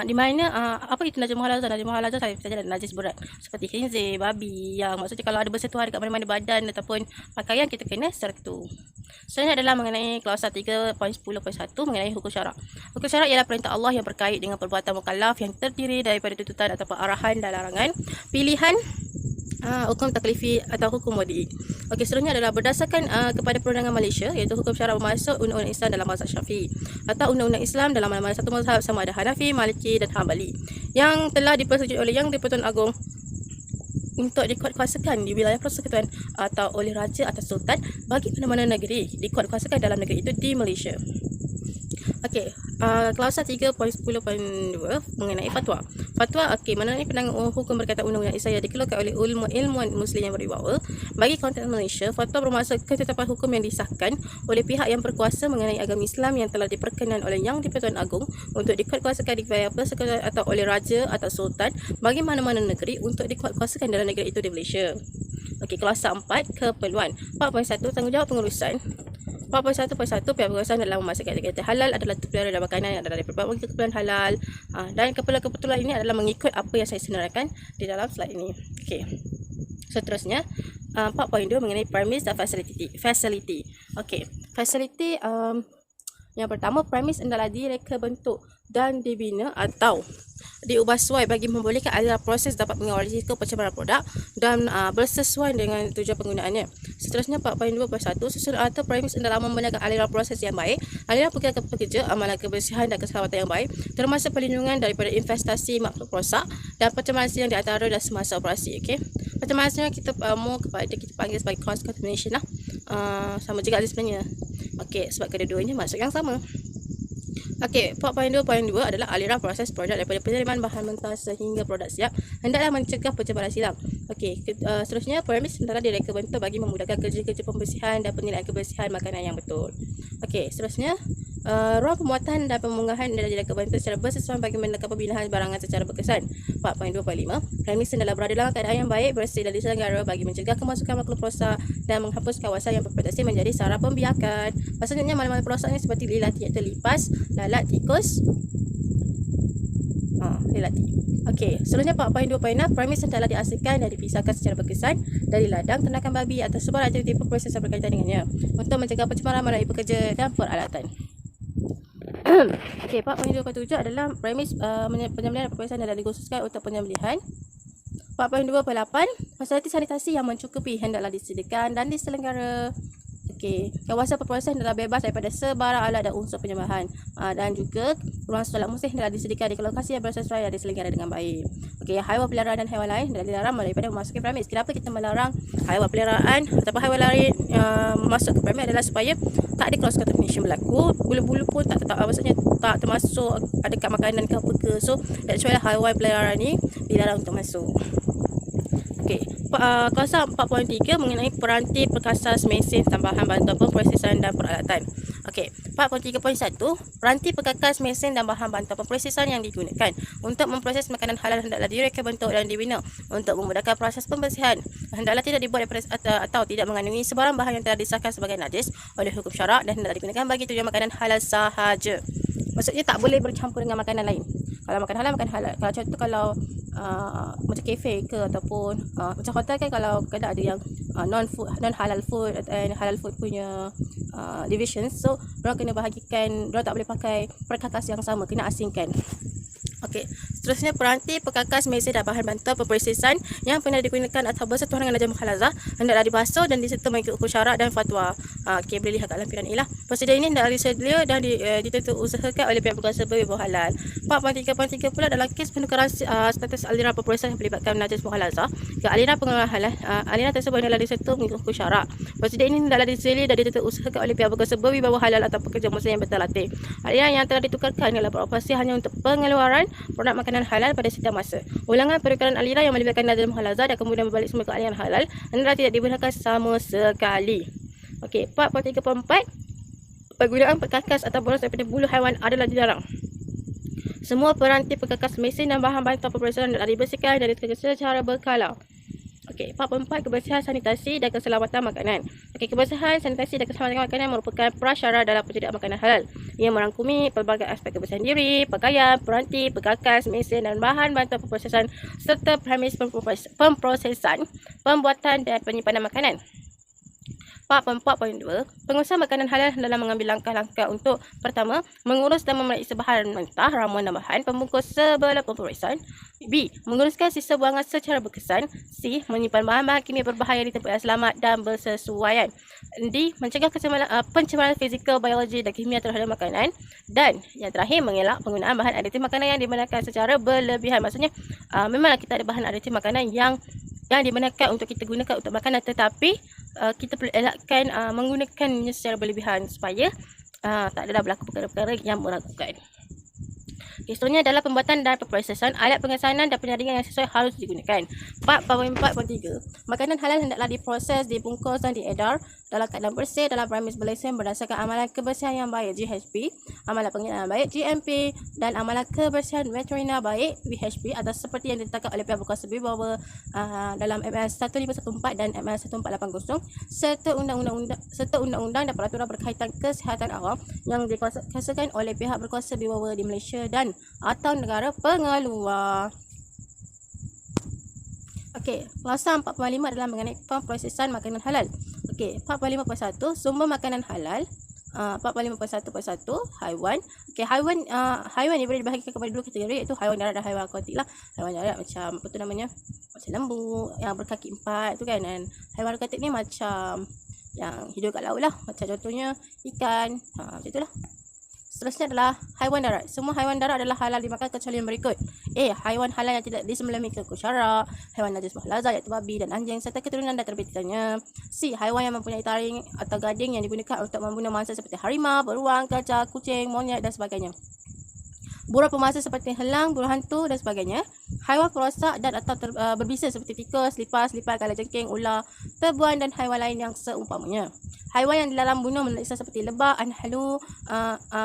Di mana apa itu najis muhalaza? Najis muhalaza saja najis berat seperti khinzir, babi, yang maksudnya kalau ada bersentuhan dekat mana-mana badan ataupun pakaian kita kena sertu. Selanjutnya adalah mengenai klausa 3.10.1 mengenai hukum syarak. Hukum syarak ialah perintah Allah yang berkait dengan perbuatan mukallaf yang terdiri daripada tuntutan ataupun arahan dan larangan, pilihan, hukum taklifi atau hukum wadi. Okey, seterusnya adalah berdasarkan kepada perundangan Malaysia iaitu hukum syarak bermaksud undang-undang Islam dalam mazhab Syafi'i atau undang-undang Islam dalam mana-mana satu mazhab sama ada Hanafi, Maliki dan Hambali yang telah dipersetujui oleh Yang di-Pertuan Agong untuk dikuatkuasakan di wilayah persekutuan atau oleh raja atau sultan bagi mana-mana negeri dikuatkuasakan dalam negeri itu di Malaysia. Okey, klausa 3.10.2 mengenai fatwa. Fatwa, okey, mengenai pandangan hukum berkaitan undang-undang Islam yang dikeluarkan oleh ilmuwan muslim yang berwibawa. Bagi konteks Malaysia, fatwa bermaksud ketetapan hukum yang disahkan oleh pihak yang berkuasa mengenai agama Islam yang telah diperkenan oleh Yang di-Pertuan Agong untuk dikuatkuasakan di wilayah persekutuan atau oleh raja atau sultan bagi mana-mana negeri untuk dikuatkuasakan dalam negeri itu di Malaysia. Okey, klausa 4 keperluan. 4.1 tanggungjawab pengurusan. 4.1.1 pihak pengurusan dalam memastikan kata halal adalah terpelihara dalam makanan yang ada dari berbagai keperluan halal, dan keperluan ini adalah mengikut apa yang saya senaraikan di dalam slide ini. Okey, seterusnya 4.2 mengenai premise dan facility. Okey, facility yang pertama, premise adalah direka bentuk dan dibina atau diubah sesuai bagi membolehkan aliran proses dapat mengawal risiko pencemaran produk dan bersesuaian dengan tujuan penggunaannya. Seterusnya 4.2.1 susun atau premis dalam membenarkan aliran proses yang baik, aliran pekerja, amalan kebersihan dan keselamatan yang baik, termasuk perlindungan daripada investasi makhluk rosak dan pencemaran silang di antara dan semasa operasi. Okey. Pencemaran silang kita kita panggil sebagai cross contamination lah. Sama juga sebenarnya. Okey, sebab kedua-duanya maksud yang sama. Okey, 4.2.2 adalah aliran proses produk daripada penerimaan bahan mentah sehingga produk siap hendaklah mencegah pencemaran silang. Okey, seterusnya premis hendaklah direka bentuk bagi memudahkan kerja-kerja pembersihan dan penilaian kebersihan makanan yang betul. Okey, seterusnya ruang pemuatan dan pemunggahan adalah direka bentuk secara bersesuaian bagi menekan pembinaan barangan secara berkesan. 4.2.5 premis hendaklah berada dalam keadaan yang baik, bersih dan diselenggara bagi mencegah kemasukan makhluk rosak dan menghapus kawasan yang berpotensi menjadi sarana pembiakan. Maksudnya makhluk rosak ni seperti lilati iaitu lipas, lalat, tikus, lilati. Okey, seterusnya 4.2.6 premis hendaklah diasingkan dan dipisahkan secara berkesan dari ladang, ternakan babi atau sebarang aktiviti perprosesan berkaitan dengannya untuk mencegah pencemaran melalui pekerja dan peralatan. Okey, 4.2.7 adalah premis penyembelihan dan perprosesan adalah dikhususkan untuk penyembelihan. 4.2.8 fasiliti sanitasi yang mencukupi hendaklah disediakan dan diselenggara. Okey, kawasan perprosesan adalah bebas daripada sebarang alat dan unsur penyembahan. Dan juga ruang solat musik hendaklah disediakan di lokasi yang bersesuaian dan diselenggara dengan baik. Okey, haiwan peliharaan dan haiwan lain hendaklah dilarang daripada memasuki premis. Kenapa kita melarang haiwan peliharaan ataupun haiwan lain masuk ke premis adalah supaya tak ada cross contamination berlaku. Bulu-bulu pun tak maksudnya tak termasuk dekat makanan ke apa ke. So that's why haiwan peliharaan ni dilarang untuk masuk. Okey, klausa 4.3 mengenai peranti perkasas mesin tambahan bantuan pemprosesan dan peralatan. Okey, 4.3.1 peranti perkakas mesin dan bahan bantuan pemprosesan yang digunakan untuk memproses makanan halal hendaklah direka bentuk dan dibina untuk memudahkan proses pembersihan. Hendaklah tidak dibuat atau tidak mengandungi sebarang bahan yang telah disahkan sebagai najis oleh hukum syarak dan hendaklah digunakan bagi tujuan makanan halal sahaja. Maksudnya tak boleh bercampur dengan makanan lain. Kalau makan halal, makan halal. Kalau contoh kalau macam kafe ke ataupun macam hotel kan, kalau ada yang non halal food and halal food punya division, so orang kena bahagikan, orang tak boleh pakai perkakas yang sama, kena asingkan. Okey, seterusnya peranti perkakas mesin dan bahan bantuan pemprosesan yang pernah digunakan atau bersentuhan dengan najis mukhalazah hendaklah dibasuh dan diserta mengikut hukum syarak dan fatwa. Okey, boleh lihat kat lampiran ini lah. Prosedur ini hendaklah disedia dan ditentu usahakan oleh pihak berkuasa berbau halal. 4.3.3 pula dalam kes penukaran status aliran pemprosesan yang melibatkan najis mukhalazah ke aliran pengeluaran halal, aliran tersebut hendaklah diserta mengikut hukum syarak. Prosedur ini hendaklah disedia dan ditentu usahakan oleh pihak berkuasa berbau halal atau pekerja muslim yang berterlatih. Aliran yang telah ditukarkan adalah beroperasi hanya untuk pengeluaran produk makanan halal pada setiap masa. Ulangan penukaran aliran yang melibatkan najis mukhalazah dan kemudian berbalik semula ke aliran halal hendaklah tidak dibenarkan sama sekali. Okey, 4.3.4 penggunaan perkakas atau boros daripada bulu haiwan adalah dilarang. Semua peranti perkakas mesin dan bahan bantuan pemprosesan adalah dibersihkan dan dikemas secara berkala. Okey, 4.4 kebersihan sanitasi dan keselamatan makanan. Okey, kebersihan sanitasi dan keselamatan makanan merupakan prasyarat dalam penyediaan makanan halal. Ia merangkumi pelbagai aspek kebersihan diri, pakaian, peranti, perkakas, mesin dan bahan bantuan pemprosesan serta premis pemprosesan, pembuatan dan penyimpanan makanan. 4.4.2 pengusaha makanan halal hendaklah mengambil langkah-langkah untuk pertama, mengurus dan memeriksa bahan mentah, ramuan dan bahan pembungkus sebelum pemprosesan. B. Menguruskan sisa buangan secara berkesan. C. Menyimpan bahan-bahan kimia berbahaya di tempat yang selamat dan bersesuaian. D. Mencegah pencemaran fizikal, biologi dan kimia terhadap makanan. Dan yang terakhir, mengelak penggunaan bahan aditif makanan yang dibenarkan secara berlebihan. Maksudnya, memanglah kita ada bahan aditif makanan yang dibenarkan untuk kita gunakan untuk makanan, tetapi kita perlu elakkan menggunakannya secara berlebihan supaya tak adalah berlaku perkara-perkara yang meragukan. Seterusnya adalah pembuatan dan pemprosesan alat pengesanan dan penyaringan yang sesuai harus digunakan. 4.4.3 makanan halal hendaklah diproses, dibungkus dan diedar dalam keadaan bersih dalam premis berlesen berdasarkan amalan kebersihan yang baik GHP, amalan pengenalan baik GMP dan amalan kebersihan veteriner baik VHP atau seperti yang ditetapkan oleh pihak berkuasa bahawa dalam MS 1514 dan MS 1480 serta undang-undang dan peraturan berkaitan kesihatan awam yang dikuasakan oleh pihak berkuasa bahawa di Malaysia dan atau negara pengeluar. Okey, klausa 4.5 adalah mengenai pemprosesan makanan halal. Okey, 4.5.1 sumber makanan halal. 45.1.1 haiwan. Okey, haiwan ni boleh dibahagikan kepada dua kategori, iaitu haiwan darat dan haiwan akuatik lah. Haiwan darat macam apa tu namanya? Macam lembu yang berkaki 4 tu kan, dan haiwan akuatik ni macam yang hidup kat laut lah, macam contohnya ikan, macam itulah. Seterusnya adalah haiwan darat. Semua haiwan darat adalah halal dimakan kecuali yang berikut. A. Haiwan halal yang tidak disembelih mengikut hukum syarak. Haiwan najis muhlazat iaitu babi dan anjing serta keturunan dan terbitannya. C. Haiwan yang mempunyai taring atau gading yang digunakan untuk membunuh mangsa seperti harimau, beruang, gajah, kucing, monyet dan sebagainya. Burung pemangsa seperti helang, burung hantu dan sebagainya. Haiwan perosak dan atau berbisa seperti tikus, lipas, kalajengking, ular, tebuan dan haiwan lain yang seumpamanya. Haiwan yang dilarang bunuh memeriksa seperti lebah, anhalu,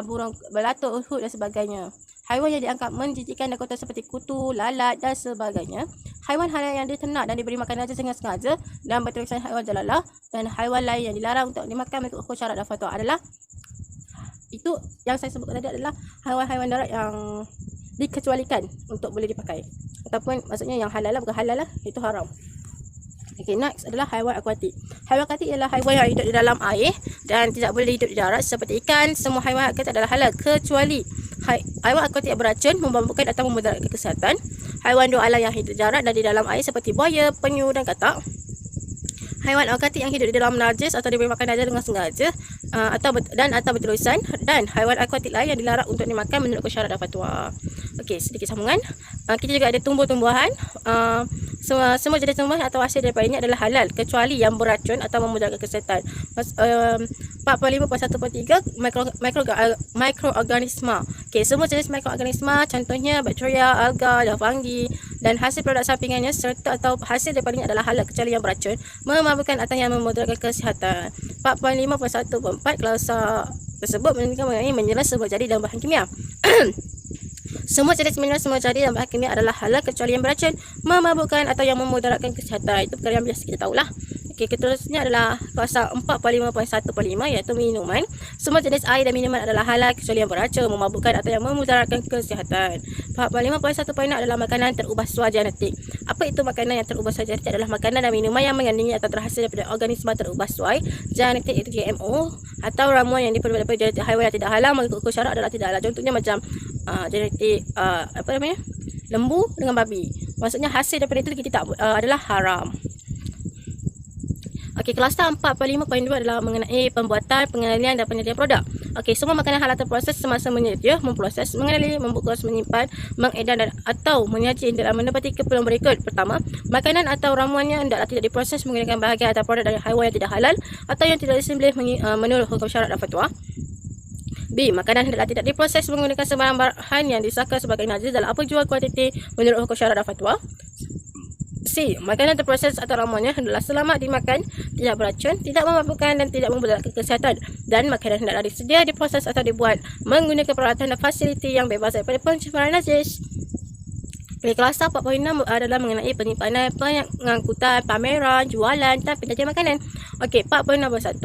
burung belatuk, uhud dan sebagainya. Haiwan yang dianggap menjijikkan dan kotor seperti kutu, lalat dan sebagainya. Haiwan halal yang diternak dan diberi makan najis dengan sengaja dan bertuliskan haiwan jalalah. Dan haiwan lain yang dilarang untuk dimakan mengikut hukum syarak dan fatwa adalah, itu yang saya sebutkan tadi adalah haiwan-haiwan darat yang dikecualikan untuk boleh dipakai. Ataupun maksudnya yang halal lah, bukan halal lah, itu haram. Okay, next adalah haiwan akuatik. Haiwan akuatik ialah haiwan yang hidup di dalam air dan tidak boleh hidup di darat seperti ikan. Semua haiwan akuatik adalah halal kecuali haiwan akuatik yang beracun, memabukkan atau memudaratkan kesihatan. Haiwan dua alam yang hidup di darat dan di dalam air seperti buaya, penyu dan katak. Haiwan akuatik yang hidup di dalam najis atau diberi makan najis dengan sengaja atau berterusan, dan haiwan akuatik lain yang dilarang untuk dimakan menurut syarat dan fatwa. Okey, sedikit sambungan. Kita juga ada tumbuh-tumbuhan. Semua jenis tumbuhan atau hasil daripadanya adalah halal kecuali yang beracun atau memudaratkan kesihatan. 45.1.3 mikroorganisma. Okey, semua jenis mikroorganisma contohnya bakteria, alga dan fungi dan hasil produk sampingannya serta atau hasil daripadanya adalah halal kecuali yang beracun, memabukkan atau yang memudaratkan kesihatan. 45.1.4 klausa tersebut mengenai mineral semua jadi dan bahan kimia. Semua jenis mineral semua jadi dan bahan kimia adalah halal kecuali yang beracun, memabukkan atau yang memudaratkan kesihatan. Itu perkara yang biasa kita tahulah. Okey, seterusnya adalah klausa 45.1.5 iaitu minuman. Semua jenis air dan minuman adalah halal kecuali yang beracun, memabukkan atau yang memudaratkan kesihatan. 45.1.6 adalah makanan terubah suai genetik. Apa itu makanan yang terubah suai genetik? Adalah makanan dan minuman yang mengandungi atau terhasil daripada organisma terubah suai genetik, itu GMO, atau ramuan yang diperbuat daripada genetik haiwan yang tidak halal mengikut hukum syarak adalah tidak halal. Contohnya macam genetik lembu dengan babi. Maksudnya hasil daripada itu kita tak adalah haram. Okey, kluster 45.2 adalah mengenai pembuatan, pengendalian dan penyediaan produk. Okey, semua makanan halal terproses semasa menyedia, memproses, mengendali, membungkus, menyimpan, mengedar dan atau menyaji dalam menepati keperluan berikut. Pertama, makanan atau ramuannya hendaklah tidak diproses menggunakan bahagian atau produk dari haiwan yang tidak halal atau yang tidak disembelih menurut hukum syarak dan fatwa. B. Makanan hendaklah tidak diproses menggunakan sembarang bahan yang disahkan sebagai najis dalam apa jua kuantiti menurut hukum syarak dan fatwa. C. Makanan terproses atau ramuannya hendaklah selamat dimakan, tidak beracun, tidak memabukkan dan tidak memudaratkan kesihatan. Dan makanan hendaklah disedia, diproses atau dibuat menggunakan peralatan dan fasiliti yang bebas daripada pencemaran najis. Kluster 4.6 adalah mengenai penyimpanan, pengangkutan, pameran, jualan dan penyajian makanan. Okey, 4.6.1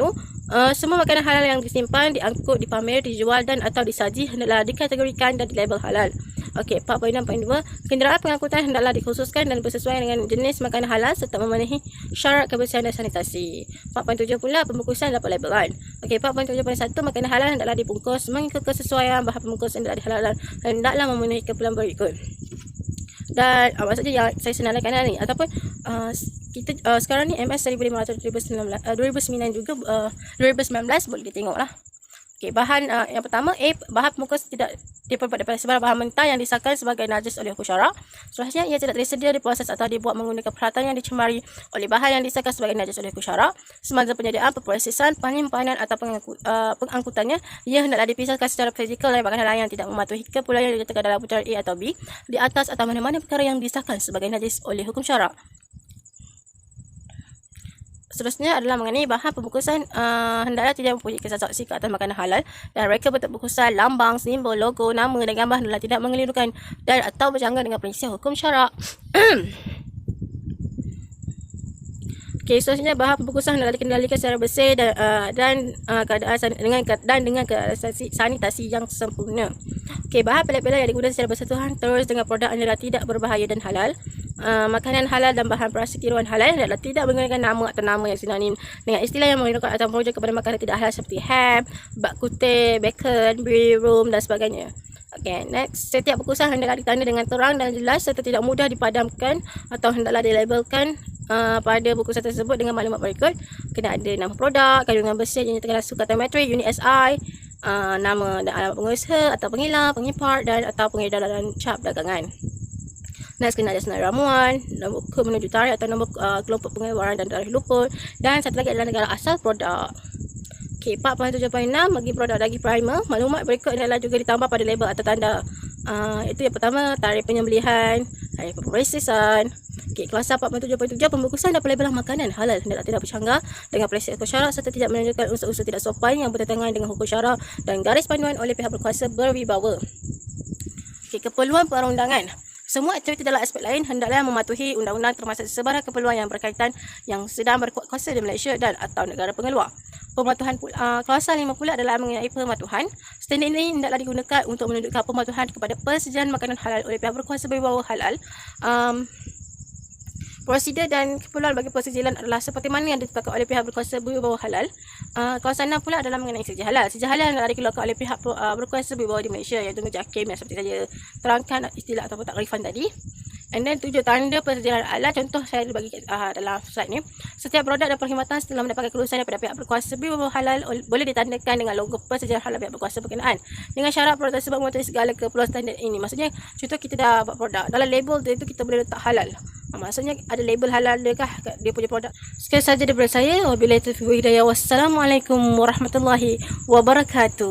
semua makanan halal yang disimpan, diangkut, dipamer, dijual dan atau disaji hendaklah dikategorikan dan dilabel halal. Okey, 4.6.2 kenderaan pengangkutan hendaklah dikhususkan dan bersesuaian dengan jenis makanan halal serta memenuhi syarat kebersihan dan sanitasi. 4.7 pula pembungkusan dapat labelan. Okey, 4.7.1 makanan halal hendaklah dibungkus mengikut kesesuaian bahan pembungkus yang hendaklah hendaklah memenuhi keperluan berikut. Dan maksudnya yang saya senaraikan ni ataupun kita sekarang ni MS 1500 2009 juga 2019 boleh ditengoklah. Okey, bahan yang pertama bahan pembungkus tidak diperbuat daripada sebarang bahan mentah yang disahkan sebagai najis oleh hukum syarak. Seterusnya ia tidak tersedia diproses atau dibuat menggunakan peralatan yang dicemari oleh bahan yang disahkan sebagai najis oleh hukum syarak. Semasa penyediaan, pemprosesan, penyimpanan atau pengangkutannya ia hendaklah dipisahkan secara fizikal dari makanan lain yang tidak mematuhi keperluan yang dinyatakan dalam putaran A atau B di atas atau mana-mana perkara yang disahkan sebagai najis oleh hukum syarak. Seterusnya adalah mengenai bahan pembungkusan hendaklah tidak mempunyai kesan saksi ke atas makanan halal dan reka bentuk bungkusan, lambang, simbol, logo, nama dan gambar hendaklah tidak mengelirukan dan atau berjanggal dengan prinsip hukum syarak. Okey, seterusnya bahan pembungkusan hendaklah dikendalikan secara bersih dan dengan keadaan sanitasi yang sempurna. Okey, bahan pelak-pelak yang digunakan secara bersentuhan terus dengan produk adalah tidak berbahaya dan halal. Makanan halal dan bahan plastik tiruan halal adalah tidak menggunakan nama atau nama yang sinonim dengan istilah yang menggunakan atau merujuk kepada makanan tidak halal seperti ham, bak kutih, bacon, brie, rum dan sebagainya. Okay, next. Setiap bungkusan hendaklah ditanda dengan terang dan jelas serta tidak mudah dipadamkan atau hendaklah dilabelkan pada bungkusan tersebut dengan maklumat berikut. Kena ada nama produk, kandungan besi yang dinyatakan sukatan metrik, unit SI, nama dan alamat pengusaha atau pengilar, pengimport dan atau pengedar dan cap dagangan. Next, kena ada senarai ramuan, nombor kod menuju tarikh atau nombor kelompok pengeluaran dan tarikh luput. Dan satu lagi adalah negara asal produk. Okay, 4.7.6 bagi produk daging primer. Maklumat berikut adalah juga ditambah pada label atau tanda. Itu yang pertama, tarikh penyembelihan, tarikh pemrosesan. Okay, kuasa 4.7.7 pembungkusan dan pelabelan makanan halal hendaklah tidak bercanggah dengan prinsip hukum syarak serta tidak menunjukkan unsur-unsur tidak sopan yang bertentangan dengan hukum syarak dan garis panduan oleh pihak berkuasa berwibawa. Okay, keperluan perundangan. Semua aktiviti dalam aspek lain hendaklah mematuhi undang-undang termasuk sebarang keperluan yang berkaitan yang sedang berkuat kuasa di Malaysia dan atau negara pengeluar. Pematuhan klausa 5 pula adalah mengenai pematuhan. Standard ini hendaklah digunakan untuk menunjukkan pematuhan kepada persediaan makanan halal oleh pihak berkuasa berwibawa halal. Prosedur dan keperluan bagi persediaan adalah seperti mana yang ditetapkan oleh pihak berkuasa berwibawa halal. Klausa 6 pula adalah mengenai sedia halal. Sedia halal adalah dikeluarkan oleh pihak berkuasa berwibawa di Malaysia iaitu Menjakim yang seperti saya terangkan istilah ataupun takrifan tadi. And then 7 tanda persediaan alat. Contoh saya bagi dalam slide ni. Setiap produk dan perkhidmatan setelah mendapatkan kelulusan daripada pihak berkuasa berwibawa halal boleh ditandakan dengan logo persediaan halal pihak berkuasa berkenaan. Dengan syarat produk tersebut mematuhi segala keperluan standard ini. Maksudnya contoh kita dah buat produk, dalam label dia tu kita boleh letak halal. Maksudnya ada label halal dekah dia punya produk. Sekian sahaja daripada saya. Wabillahi taufiq wal hidayah. Wassalamualaikum warahmatullahi wabarakatuh.